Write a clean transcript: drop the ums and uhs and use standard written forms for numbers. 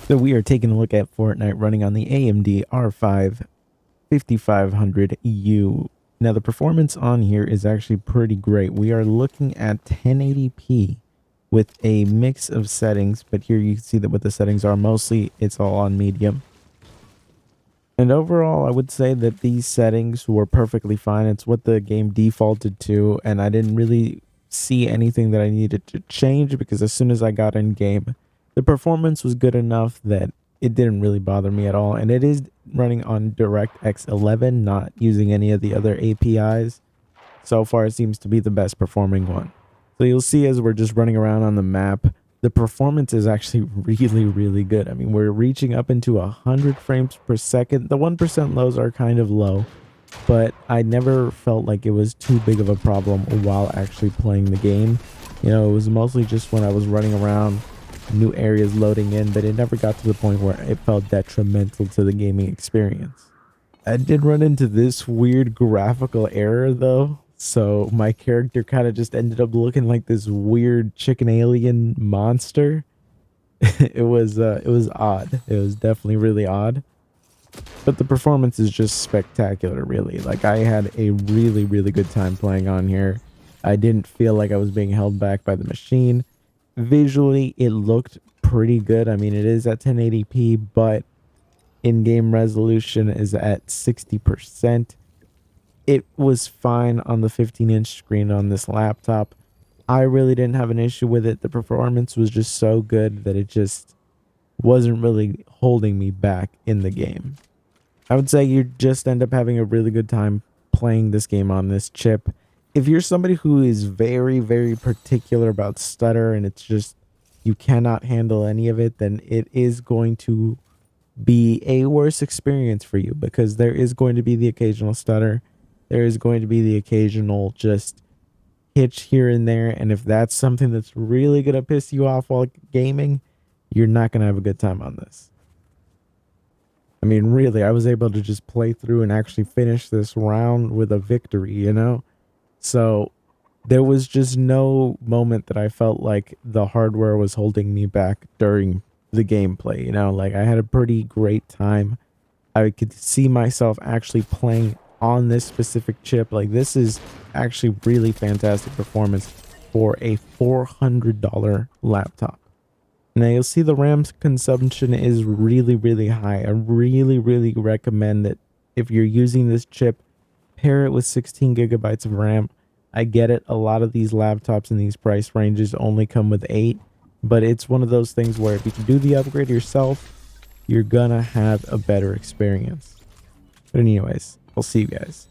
So we are taking a look at Fortnite running on the AMD R5 5500 EU. Now the performance on here is actually pretty great. We are looking at 1080p with a mix of settings, but here you can see that what the settings are. Mostly it's all on medium. And overall, I would say that these settings were perfectly fine. It's what the game defaulted to, and I didn't really see anything that I needed to change because as soon as I got in game, the performance was good enough that it didn't really bother me at all. And it is running on DirectX 11, not using any of the other APIs. So far, it seems to be the best performing one. So you'll see as we're just running around on the map, the performance is actually really good. I mean, we're reaching up into 100 frames per second. The 1% lows are kind of low, but I never felt like it was too big of a problem while actually playing the game. You know, it was mostly just when I was running around, new areas loading in, but it never got to the point where it felt detrimental to the gaming experience. I did run into this weird graphical error though. So my character kind of just ended up looking like this weird chicken alien monster. It was odd. It was definitely really odd. But the performance is just spectacular, really. Like I had a really good time playing on here. I didn't feel like I was being held back by the machine. Visually, it looked pretty good. I mean, it is at 1080p, but in-game resolution is at 60%. It was fine on the 15-inch screen on this laptop. I really didn't have an issue with it. The performance was just so good that it just wasn't really holding me back in the game. I would say you just end up having a really good time playing this game on this chip. If you're somebody who is very particular about stutter and it's just you cannot handle any of it, then it is going to be a worse experience for you because there is going to be the occasional stutter. There is going to be the occasional just hitch here and there. And if that's something that's really going to piss you off while gaming, you're not going to have a good time on this. I mean, really, I was able to just play through and actually finish this round with a victory, you know? So there was just no moment that I felt like the hardware was holding me back during the gameplay, you know? Like I had a pretty great time. I could see myself actually playing on this specific chip. Like this is actually really fantastic performance for a $400 laptop. Now you'll see the RAM consumption is really high. I really recommend that if you're using this chip, pair it with 16 gigabytes of RAM. I get it. A lot of these laptops in these price ranges only come with 8, but it's one of those things where if you can do the upgrade yourself, you're gonna have a better experience. But anyways, I'll see you guys.